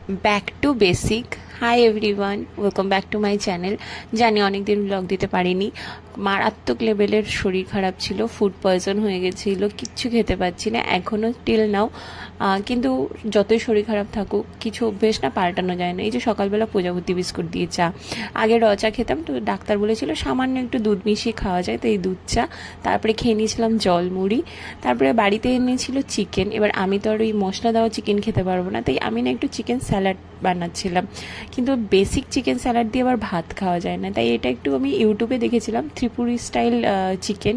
Back to basic. Hi everyone, welcome back to my channel. জানি অনেকদিন blog দিতে পারিনি, মারাত্মক লেভেলের শরীর খারাপ ছিল, ফুড পয়জন হয়ে গেছিলো, কিচ্ছু খেতে পাচ্ছি না এখনও টিল নাও। কিন্তু যতই শরীর খারাপ থাকুক কিছু অভ্যেস না পাল্টানো যায় না। এই যে সকালবেলা প্রজাপতি বিস্কুট দিয়ে চা, আগে র চা খেতাম, তো ডাক্তার বলেছিল সামান্য একটু দুধ মিশিয়ে খাওয়া যায়, তো এই দুধ চা। তারপরে খেয়ে নিয়েছিলাম জল মুড়ি। তারপরে বাড়িতে এনেছিল চিকেন। এবার আমি তো আর ওই মশলা দেওয়া চিকেন খেতে পারবো না, তাই আমি না একটু চিকেন স্যালাড বানাচ্ছিলাম। কিন্তু বেসিক চিকেন স্যালাড দিয়ে আবার ভাত খাওয়া যায় না, তাই এটা একটু আমি ইউটিউবে দেখেছিলাম ত্রিপুরি স্টাইল চিকেন,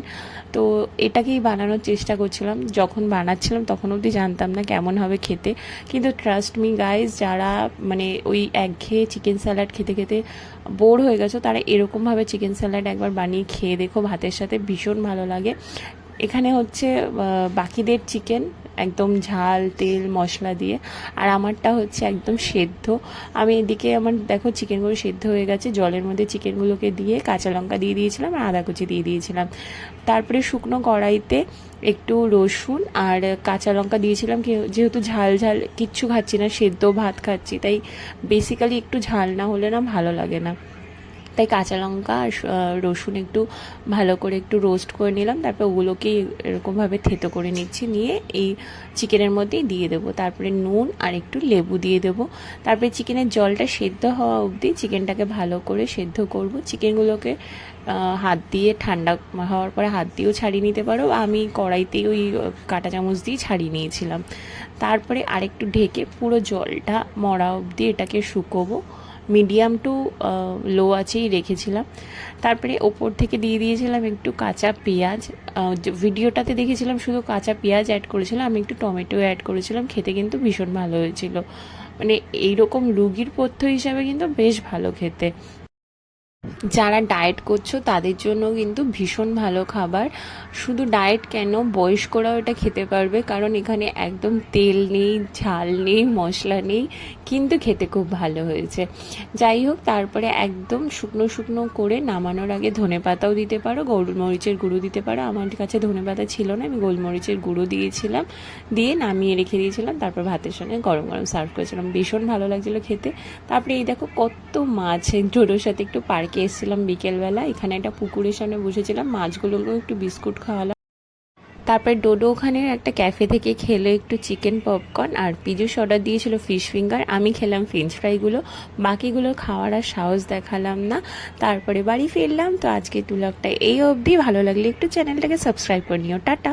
তো এটাকেই বানানোর চেষ্টা করছিলাম। যখন বানাচ্ছিলাম তখন অবধি জানতাম না কেমন হবে খেতে, কিন্তু ট্রাস্ট মি গাইজ, যারা মানে ওই একঘেয়ে চিকেন স্যালাড খেতে খেতে বোর হয়ে গেছো, তারা এরকমভাবে চিকেন স্যালাড একবার বানিয়ে খেয়ে দেখো, ভাতের সাথে ভীষণ ভালো লাগে। এখানে হচ্ছে বাকিদের চিকেন একদম ঝাল তেল মশলা দিয়ে, আর আমারটা হচ্ছে একদম সেদ্ধ। আমি এদিকে আমার দেখো চিকেনগুলো সেদ্ধ হয়ে গেছে, জলের মধ্যে চিকেনগুলোকে দিয়ে কাঁচা লঙ্কা দিয়ে দিয়েছিলাম আর আদা কুচি দিয়ে দিয়েছিলাম। তারপরে শুকনো কড়াইতে একটু রসুন আর কাঁচা লঙ্কা দিয়েছিলাম, যেহেতু ঝাল ঝাল কিচ্ছু খাচ্ছি না, সেদ্ধ ভাত খাচ্ছি, তাই বেসিক্যালি একটু ঝাল না হলে না ভালো লাগে না। তাই কাঁচা লঙ্কা আর রসুন একটু ভালো করে একটু রোস্ট করে নিলাম, তারপর ওগুলোকেই এরকমভাবে থেতো করে নিচ্ছি, নিয়ে এই চিকেনের মধ্যেই দিয়ে দেবো। তারপরে নুন আর একটু লেবু দিয়ে দেবো। তারপরে চিকেনের জলটা সেদ্ধ হওয়া অবধি চিকেনটাকে ভালো করে সেদ্ধ করব। চিকেনগুলোকে হাত দিয়ে ঠান্ডা হওয়ার পরে হাত দিয়েও ছাড়িয়ে নিতে পারো, আমি কড়াইতেই ওই কাঁটা চামচ দিয়ে ছাড়িয়ে নিয়েছিলাম। তারপরে আরেকটু ঢেকে পুরো জলটা মরা অবধি এটাকে শুকোবো, মিডিয়াম টু লো আঁচেই রেখেছিলাম। তারপরে ওপর থেকে দিয়ে দিয়েছিলাম একটু কাঁচা পেঁয়াজ। ভিডিওটাতে দেখেছিলাম শুধু কাঁচা পেঁয়াজ অ্যাড করেছিলাম, আমি একটু টমেটো অ্যাড করেছিলাম, খেতে কিন্তু ভীষণ ভালো হয়েছিল। মানে এইরকম রুগীর পথ্য হিসাবে কিন্তু বেশ ভালো খেতে। যারা ডায়েট করছো তাদের জন্য কিন্তু ভীষণ ভালো খাবার। শুধু ডায়েট কেন, বয়স্করাও এটা খেতে পারবে, কারণ এখানে একদম তেল নেই, ঝাল নেই, মশলা নেই, কিন্তু খেতে খুব ভালো হয়েছে। যাই হোক, তারপরে একদম শুকনো শুকনো করে নামানোর আগে ধনেপাতাও দিতে পারো, গোলমরিচের গুঁড়ো দিতে পারো। আমার কাছে ধনেপাতা ছিল না, আমি গোলমরিচের গুঁড়ো দিয়েছিলাম, দিয়ে নামিয়ে রেখে দিয়েছিলাম। তারপর ভাতের সঙ্গে গরম গরম সার্ভ করেছিলাম, ভীষণ ভালো লাগছিলো খেতে। তারপরে এই দেখো কত মাছ, ডোডোর সাথে একটু পার্কে এসেছিলাম বিকেলবেলা, এখানে একটা পুকুরের সামনে বসেছিলাম, মাছগুলোকেও একটু বিস্কুট খাওয়ালাম। তারপরে ডোডো ওখানে একটা ক্যাফে থেকে খেলো একটু চিকেন পপকর্ন, আর পীযূষ অর্ডার দিয়েছিল ফিশ ফিঙ্গার, আমি খেলাম ফ্রেঞ্চ ফ্রাইগুলো। বাকিগুলো খাওয়ার আর সাহস দেখালাম না। তারপরে বাড়ি ফিরলাম। তো আজকে ব্লগটা এই অবধি, ভালো লাগলে একটু চ্যানেলটাকে সাবস্ক্রাইব করে নিও। টাটা।